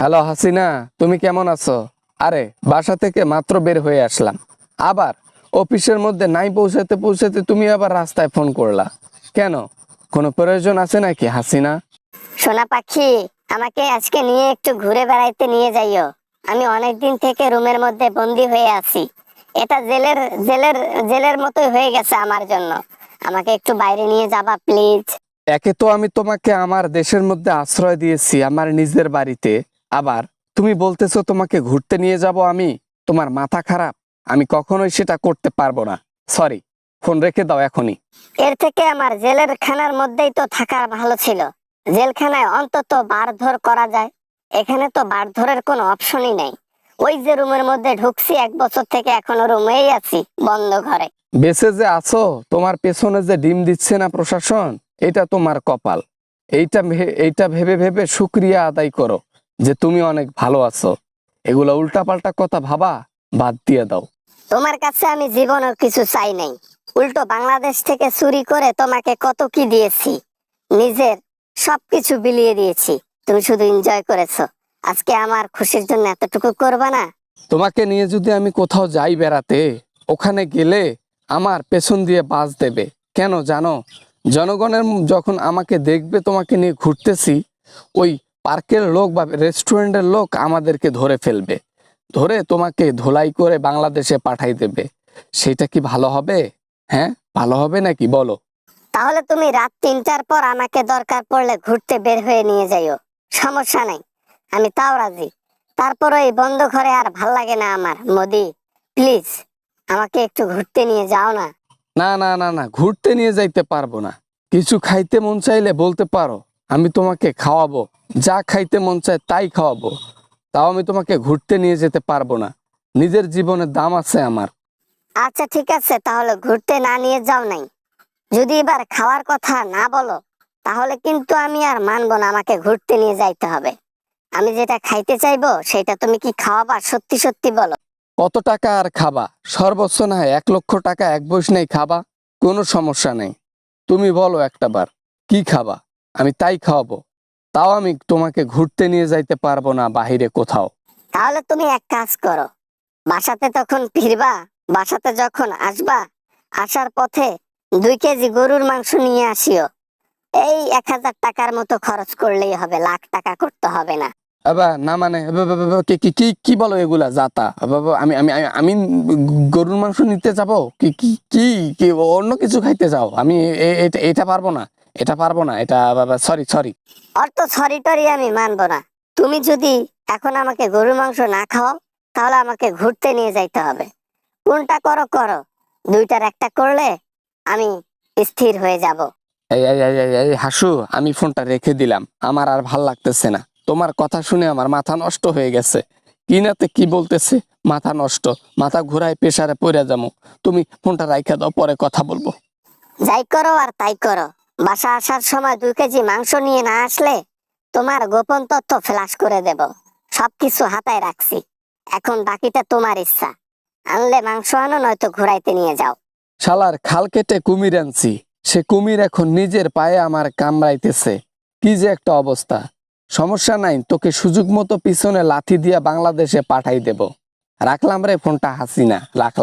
Hello Hasina, তুমি কেমন আছো? আরে বাসা থেকে মাত্র বের হয়ে আসলাম। আবার অফিসের মধ্যে নাই পৌঁছাতে পৌঁছাতে তুমি আবার রাস্তায় ফোন করলা কেন? কোনো প্রয়োজন আছে নাকি হাসিনা? সোনা পাখি, আমাকে আজকে নিয়ে একটু ঘুরে বেড়াইতে নিয়ে যাইও। আমি অনেকদিন থেকে রুমের মধ্যে বন্দি হয়ে আছি। এটা জেলের জেলের জেলের মতোই হয়ে গেছে আমার জন্য। আমাকে একটু বাইরে নিয়ে যাবা প্লিজ। একে তো আমি তোমাকে আমার দেশের মধ্যে আশ্রয় দিয়েছি, আমার নিজের বাড়িতে। আবার তুমি বলতেছো তোমাকে ঘুরতে নিয়ে যাব আমি? তোমার মাথা খারাপ? আমি কখনোই সেটা করতে পারবো না। সরি, ফোন রেখে দাও এখনই। এর থেকে আমার জেলের খানার মধ্যেই তো থাকা ভালো ছিল। জেলখানায় অন্তত বারধর করা যায়, এখানে তো বারধরের কোনো অপশনই নেই। ওই যে রুমের মধ্যে ঢুকছি, 1 বছর থেকে এখনো রুমেই আছি, বন্ধ ঘরে। বেঁচে যে আছো, তোমার পেছনে যে ডিম দিচ্ছে না প্রশাসন, এটা তোমার কপাল। এইটা ভেবে ভেবে শুকরিয়া আদায় করো যে তুমি অনেক ভালো আছো। এগুলো উল্টাপাল্টা কথা ভাবা বাদ দিয়ে দাও। তোমার কাছে আমি জীবনেও কিছু চাই নাই। উল্টো বাংলাদেশ থেকে চুরি করে তোমাকে কত কি দিয়েছি, নিজের সবকিছু বিলিয়ে দিয়েছি। তুমি শুধু এনজয় করেছো। আজকে আমার খুশির জন্য এতটুকু করবা না? তোমাকে নিয়ে যদি আমি কোথাও যাই বেড়াতে, ওখানে গেলে আমার পেছন দিয়ে বাস দেবে কেন জানো? জনগণের যখন আমাকে দেখবে তোমাকে নিয়ে ঘুরতেছি, ওই পার্কের লোক বা রেস্টুরেন্টের লোক আমাদেরকে ধরে ফেলবে, ধরে তোমাকে ধোলাই করে বাংলাদেশে পাঠাই দেবে। সেটা কি ভালো হবে? হ্যাঁ, ভালো হবে নাকি বলো? তাহলে তুমি রাত 3টার পর আমাকে দরকার পড়লে ঘুরতে বের হয়ে নিয়ে যাইও, সমস্যা নাই, আমি তাও রাজি। তারপর এই বন্ধ ঘরে আর ভাল লাগে না আমার। মোদি, প্লিজ আমাকে একটু ঘুরতে নিয়ে যাও না। না না না না, ঘুরতে নিয়ে যাইতে পারবো না। কিছু খাইতে মন চাইলে বলতে পারো, আমি তোমাকে খাওয়াবো। যা খাইতে মন চায় তাই খাওয়াবো। তাও আমি তোমাকে ঘুরতে নিয়ে যেতে পারবো না। নিজের জীবনের দাম আছে আমার। আচ্ছা ঠিক আছে, তাহলে ঘুরতে না নিয়ে যাও নাই। যদি এবার খাওয়ার কথা না বলো, তাহলে কিন্তু আমি আর মানবো না, আমাকে ঘুরতে নিয়ে যাইতে হবে। আমি যেটা খাইতে চাইবো সেটা তুমি কি খাওয়াবা? সত্যি সত্যি বলো। কত টাকা আর খাবা? সর্বোচ্চ না হয় 1 লক্ষ টাকা এক বয়স নেই খাবা, কোনো সমস্যা নেই। তুমি বলো একটা বার কি খাবা, আমি তাই খাওয়াবো। তাও আমি তোমাকে ঘুরতে নিয়ে যাইতে পারবো না বাহিরে কোথাও। তাহলে তুমি এক কাজ করো, বাসাতে তখন ফিরবা, বাসাতে যখন আসবা, আসার পথে 2 কেজি গরুর মাংস নিয়ে আসিও। এই 1,000 টাকার মতো খরচ করলেই হবে, লাখ টাকা করতে হবে না। আবার না মানে কি কি কি কি বলো এগুলা যাতা? আমি আমি আমি আমি গরুর মাংস নিতে যাবো? কি কি কি কি অন্য কিছু খাইতে যাও? আমি এটা পারবো না, এটা পারবো না, এটা সরি সরি। অত সরি টরি আমি মানবো না। তুমি যদি এখন আমাকে গরুর মাংস না খাও, তাহলে আমাকে ঘুরতে নিয়ে যাইতে হবে। কোনটা করো করো, দুইটার একটা করলে আমি স্থির হয়ে যাব। এই হাসু, আমি ফোনটা রেখে দিলাম। আমার আর ভাল লাগতেছে না। তোমার কথা শুনে আমার মাথা নষ্ট হয়ে গেছে। কি নাতে কি বলতেছে, মাথা নষ্ট, মাথা ঘুরায় প্রেসারে পড়ে যাবো। তুমি ফোনটা রাইখা দাও, পরে কথা বলবো। যাই করো আর তাই করো, বাসা আসার সময় 2 কেজি মাংস নিয়ে না আসলে তোমার গোপন তথ্য ফ্ল্যাশ করে দেব। সবকিছু হাতায় রাখছি, এখন বাকিটা তোমার ইচ্ছা। আনলে মাংস আনো, নয়তো ঘুরাইতে নিয়ে যাও। শালার খাল কেটে কুমির আনছি, সে কুমির এখন নিজের পায়ে আমার কামড়াইতেছে। কি যে একটা অবস্থা। সমস্যা নাই, তোকে সুযোগ মতো পিছনে লাথি দিয়া বাংলাদেশে পাঠাই দেব। রাখলাম রে ফোনটা হাসিনা, রাখলাম।